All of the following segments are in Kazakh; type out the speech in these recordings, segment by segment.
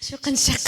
Шуқыншақ.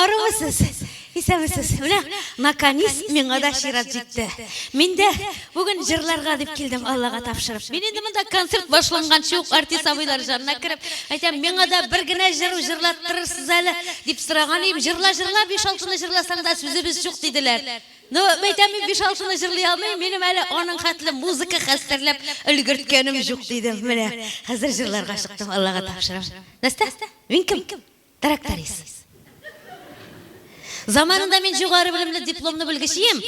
Арымысыз, исәмісіз. Міне, наконец меңа да шират жетті. Мен де бүгін жырларға деп келдім, Аллаға тапшырып. Мен енді мұнда концерт башланған шоқ артист абайлар жанына кіріп, айтам, меңа да бір гіне жырлаттырырсыз әлі деп сұраған ем. Жырла, 5-6-ны жырласаң да сөзіміз жоқ дейділер. Но айтам, мен 5-6-ны жырлай алмай, менің әлі оның қатылы музыка қастырлап үлгірткенім жоқ дейдім. Міне, қазір жырларға шықтым, Аллаға тапшырып. Наста, мен кім? Тракторист. Заманында мен жоғары білімді дипломны білгішейім.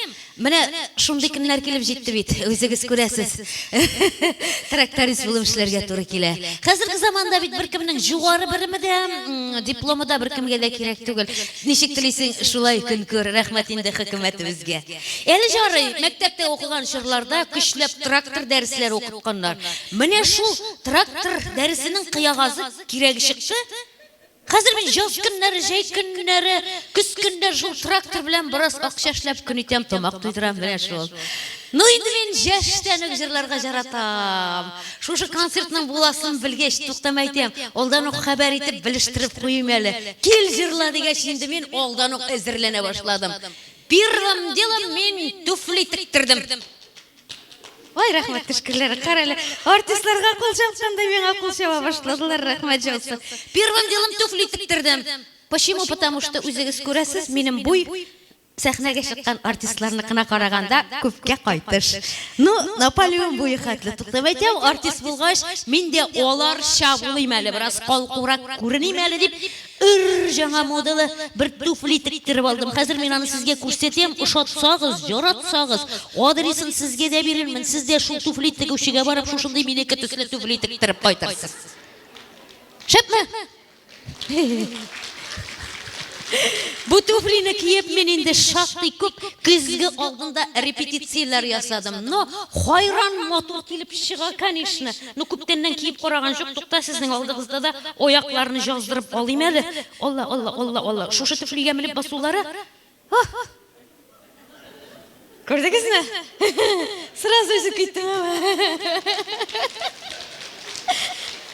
Міне шундай күнлер келіп жетті бейт. Өзіңіз көресіз. Тракторист білімшілерге туры келе. Қазіргі заманда бейт бір кімнің жоғары білімі де, дипломы да бір кімге де керек түгіл. Нешек тілейсің шулай күн көр. Рахмет енді хакіметімізге. Әлі жары, мектепте оқыған шырларда күшлеп трактор дәріслер оқытқандар. Міне шул трактор дәрісінің қияғазы керегі шықты. Қазір мен жаз күннері, жай күннері, күз күндер жол трактор білен біраз ақшашлап күн етем, томақ тойдырам білен шол. Ну, енді мен жәштәнік жырларға жаратам. Шошы концертінің боласын білгеш, тоқтам айтам. Олдан оқ хабар етіп, біліштіріп қойым әлі. Кел жырла дегеш, енді мен олдан оқ әзірлене башладым. Первым делом мен туфли тіктірдім. Ой, рахмет, күшкірлері, қарайлы. Артистларға қол шапқанда мен ақыл шаба башладылар, рахмет жоқсы. Первым делом туфли тіктірдім. Почему? Потому что өзіңіз көресіз, менің бой сәхнеге шыққан артистларынықына қарағанда көпке қайтыш. Ну, Наполеон бойы қатлы. Тоқтап айтам, артист болғаш, мен де олар шабылым әлі, біраз қолқурақ көрінем әлі деп, жаңа модалы бір туфли тіктіріп алдым. Қазір мен аны сізге көрсетем, ұшатсағыз, жоратсағыз, адресін сізге де берілмін. Сізде шул туфли тігушіге барып, шушындай менекі түслі туфли тіктіріп қайтырсыз. Шапма? Бұл туфлині киеп мен енді шақты көп күзгі алдында репетициялар ясадым. Но қайран мотор келіп шыға, конечно. Но көптеннен киіп қораған жоқ. Тоқта сіздің алдығызда да ояқларыны жаздырып алайым әлі. Алла. Шошы туфлиге мініп басулары. Көрдіңіз ме? Сразу өзі күйттім.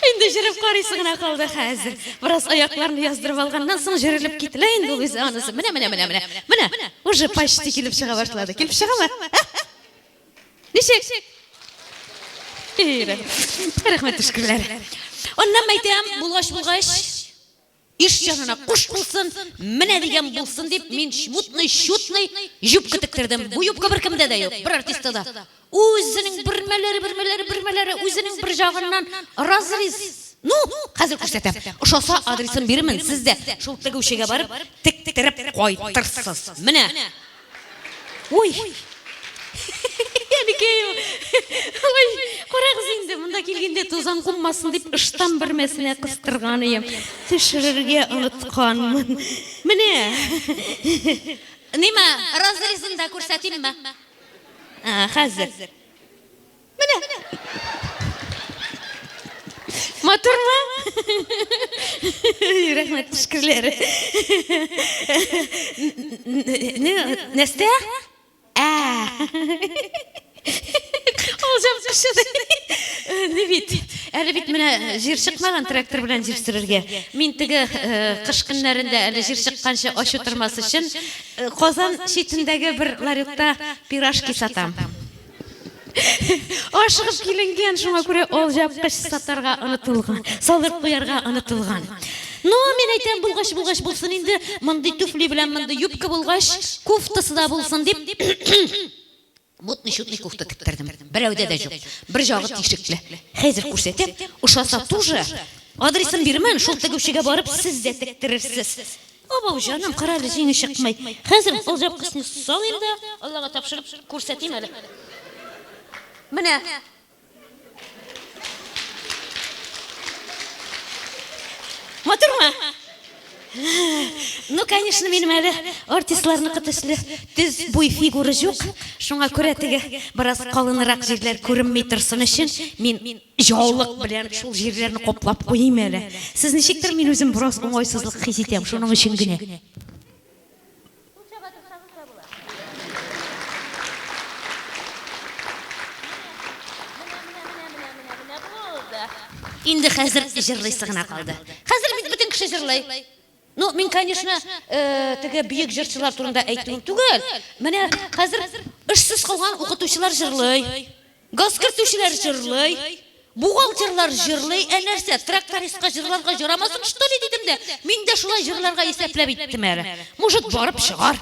Енді жүріп қарайсығына қалды қазір. Біраз аяқларını яздырып алғаннан соң жүріліп кетілі. Енді ол өзі анысы. Міне. Уже почти келіп шыға башлады. Келіп шыға ма? Нешек? Рахмет үшкірлері. Оннан мәйтем, бұлғаш. Иш жанына құш болсын, міне деген болсын деп, мен шутный юбка тіктірдім. Бұл юбка бір кімде де жоқ, бір артистада. Өзінің бірмелері, өзінің бір жағынан разрез. Ну, қазір көрсетем. Ұшаса адресін берімін сізде. Шол тігушіге барып, тіктіріп қойтырсыз. Міне. Ой. Ой, қорағыз енді, мұнда келгенде тозан құмасын деп ұштан бір мәсіне қыстырған ем. Түшірерге ұнытқанмын. Міне. Неме, разрезін да көрсетейін ма? Қазір. Міне. Матур ма? Рахмет, түшкірлері. Нәсті? Ол жап шыды. Не бит? Әлі бит мені жер шықмаған трактор білен жер сүрерге. Мен тігі қыш күнлерінде әлі жер шыққанша ашу тұрмасы үшін Қозан шетіндегі бір ларюкта пирашки сатам. Ашығып келінген шуңа көре ол жапқыш сатарға ұнытылған, салдырып қоярға ұнытылған. Но мен айтам бұлғаш болсын енді, мұндай туфли білен мұндай юбка бұлғаш, кофтасы да болсын деп, мутный-шутный кофта тіктірдім. Бір әуде де жоқ, бір жағы тешіклі. Қазір көрсетем, ұшаса тужы, адресін берімен, шол тігушіге барып, сіз де тіктірірсіз. Обау жаным, қарайлы жеңі шықмай. Қазір ол жапқысыны сал енді, Аллаға тапшырып көрсетейм әлі. Міне. Матур ма? Ну, конечно, менің әлі артистларыны қытышлы түз бой фигуры жоқ. Шуңа көре тігі біраз қалынырақ жерлер көрінмей тұрсын үшін, мен жаулық білен шул жерлеріні қоплап қойым әлі. Сіз нешектір мен өзім біраз оңайсызлық қисетем, шуның үшін күне. Енді қазір жырлайсығына қалды. Қазір мен бүтін кеше җырлый. Ну, мин, конечно, теге бийек җырчылар турында әйтүем түгел. Менә хәзер эшсез калган укытучылар җырлый. Газ кертүчеләр җырлый. Бухгалтерлар җырлый. Нәрсә, трактористка җырларга җырамасын, что ли дидем дә. Мин дә шулай җырларга исәпләп иттем әле. Может, барып чыгар.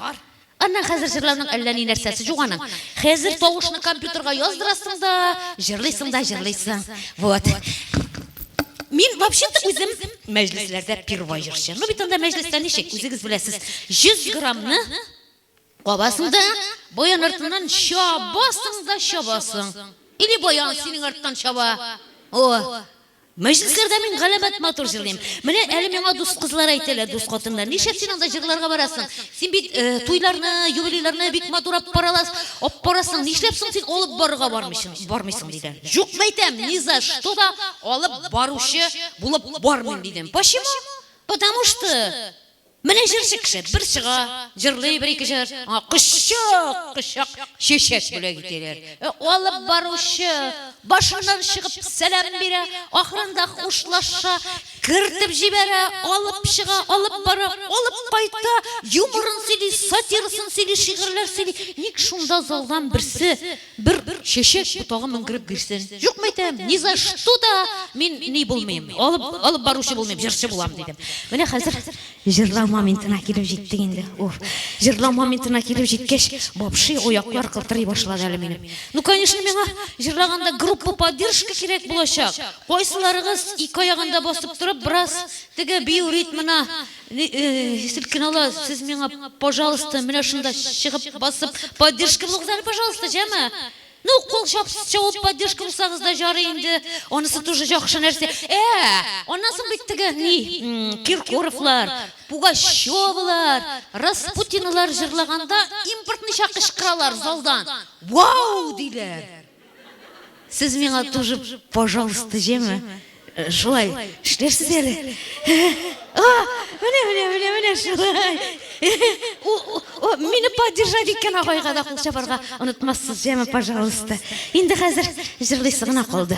Аннан хәзер җырлауның әллә ни нәрсәсе юганың. Хәзер тавышны компьютерга яздырасың да, җырлыйсың. Вот. Мин вообще-то үзем мәҗлесләрдә первый җырчы. Ну бит анда мәҗлестә ничек, үзегез беләсез. 100 граммны кабасың да, баян артыннан чабасың. Или баян синең арттан чаба. О, мәҗлесләрдә мин галәмәт матур җырлыйм. Менә әле миңа дус кызлар әйтәләр, дус хатыннар. Ничек син анда җырларга барасың? Син бит туйларны, юбилейларны бик матур аппарасың. Нишләпсең син алып барырга бармыйсың дидем. Юк, әйтәм, ни за что да алып баручы булып бармыйм дидем. Почему? Потому что менә җырчы кеше бер чыга, җырлый бер-ике җыр. Кышак, чәчәк бүләк итәләр. Алып баручы башыннан чыгып сәлам бирә, ахырында хушлаша, кертеп җибәрә, алып чыга, алып бара, алып кайта, юморын сөйли, сатирасын сөйли, шигырьләр сөйли. Ник шунда залдан берсе бер чәчәк бутагы менгереп бирсен? Юк, әйтәм, ни за что да мин ни булмыйм. Алып баручы булмыйм, җырчы булам дидем. Менә хәзер җырлау моментына килеп җиттек инде. Җырлау моментына килеп җиткәч, вообще аяклар калтырый башлады әле минем. Ну, конечно, миңа җырлаганда группа поддержка кирәк булачак. Кайсыларыгыз ике аягында басып торып, брас теге бию ритмына селкенә ала. Сез миңа, пожалуйста, менә шунда чыгып басып поддержка булыгыз әле, пожалуйста, җәме. Ну, кул чабып поддержка булсагыз да жарый инде. Онысы тоже яхшы нәрсә. Оннан соң бит теге Киркоровлар, Пугачевлар, Распутинлар җырлаганда импортныйча кычкыралар залдан. Вау диләр. Сез миңа тоже, пожалуйста, җәме. Шулай эшләрсез әле. Менә шулай. Мине поддержать иткән агайга да кул чабарга онытмассыз, җәме, пожалуйста. Инде хәзер җырлыйсы гына калды.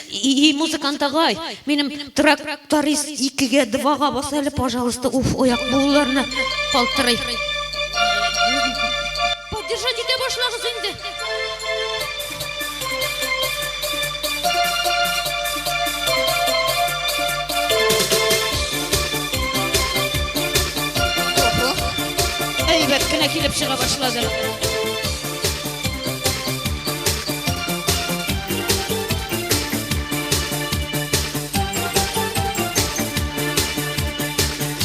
И музыкант агай, минем тракторист 2-гә 2-га баса әле, пожалуйста. Аяк булуларны калтырый. Поддержать итә башлагыз инде. Әйбәт кенә килеп чыга башлады.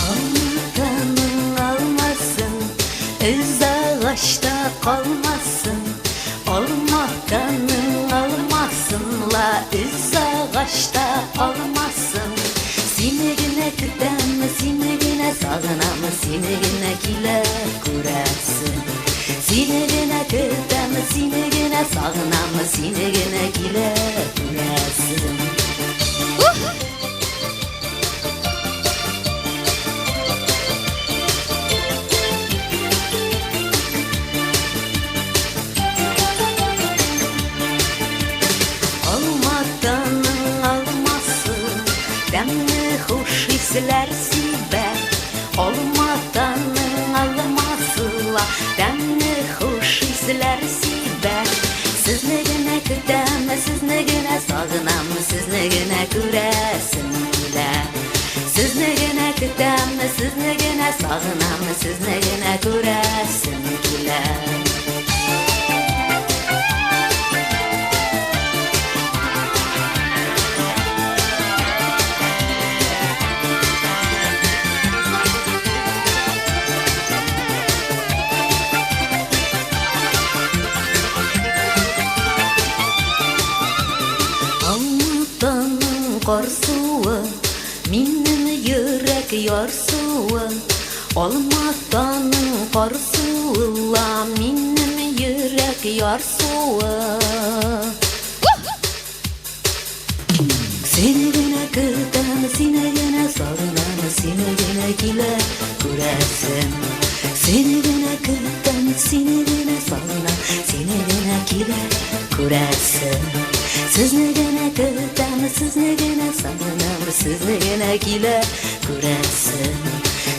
Алматаның алмасын, үз ағашта қалмасын. Алматаның алмасынла, үз ағашта қалмасын. Сине генә көтәм, сине генә сагынам, сине генә килә күрәсен. Сине генә көтәм, сине генә сагынам, сине генә килә күрәсен. Алматаның алмасы, тәмле хуш исләр сибә. Алматаның алмасыла, тәмле хуш исләр сибә. Сезне генә көтәм, сезне генә сагынам, сезне генә күрәсем килә. Сезне генә көтәм, сезне генә сагынам, сезне генә күрәсем килә. Карсуы, минем йөрәк ярсуы. Алматаның карсуыла, минем йөрәк ярсуы. Сине генә көтәм, сине генә сагынам, сине генә килә күрәсем. Сине генә көтәм, seni gene sog'inam, seni gene kelib ko'rasan. Sizni gene kutaman, sizni gene sog'inam, sizni gene kelib ko'rasan.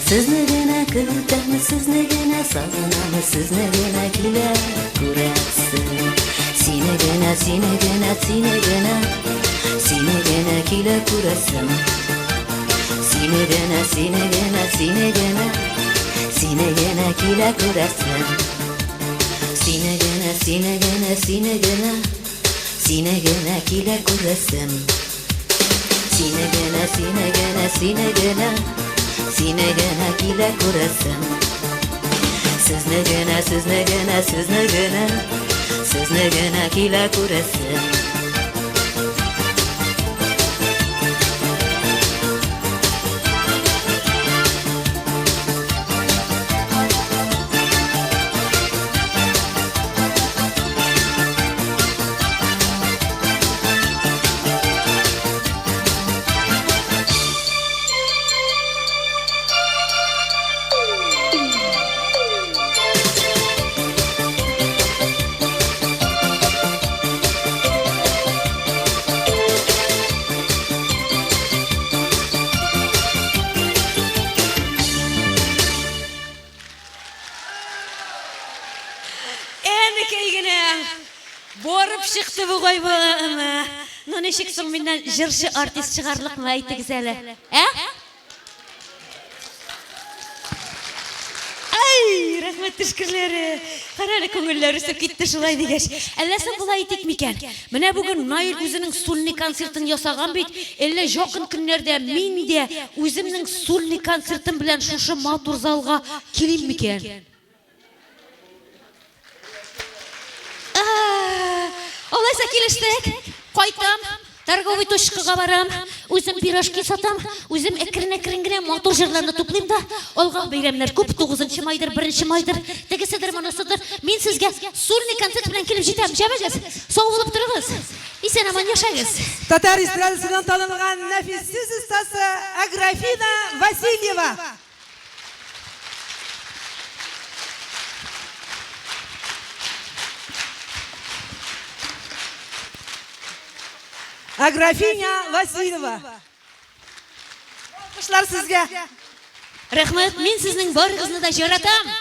Sizni gene kutaman, sizni gene sog'inam, sizni gene kelib ko'rasan. Seni gene, seni gene, seni gene, seni gene kelib ko'rasan. Seni gene, seni gene, seni gene, seni gene kelib ko'rasan. Seni gene, seni gene, seni gene, seni gene kelib ko'rasan. Seni gene, seni gene, seni gene, seni gene kelib ko'rasan. Sizni gene, sizni gene, sizni gene, sizni gene kelib ko'rasan. Борып шықты бұғай болағыма. Ну нешік соң менен жыршы артист шығарлық ма айтыңыз әлі? Ай, рахмет түшкірлері. Қарары көңіллері сөп кетті шылай дегеш. Әлләсін бұлай етек мекен? Міне бүгін Наил өзінің сольный концертін ясаған бейт. Әлі жоқын күнлерде мен де өзімнің сольный концертім білән шушы матур залға келем мекен? Олайса келіштік, қайтам, торговый точкаға барам, өзім пирожки сатам, өзім әкірін-әкірінгіне мотор жырларны топлайым да, олға бейремлер көп, 9-шы майдыр, 1-ші майдыр, тегісідір, мұнысыдыр. Мен сізге сольный концерт білен келіп жетем, жабыңыз, соң болып тұрыңыз, исен аман яшаңыз. Татар эстрадасынан танылған нәфиссіз ұстасы Аграфина Васильева. Аграфиня Васильева. Алқышлар сізге. Рахмет, мен сіздің барыңызны да жаратам.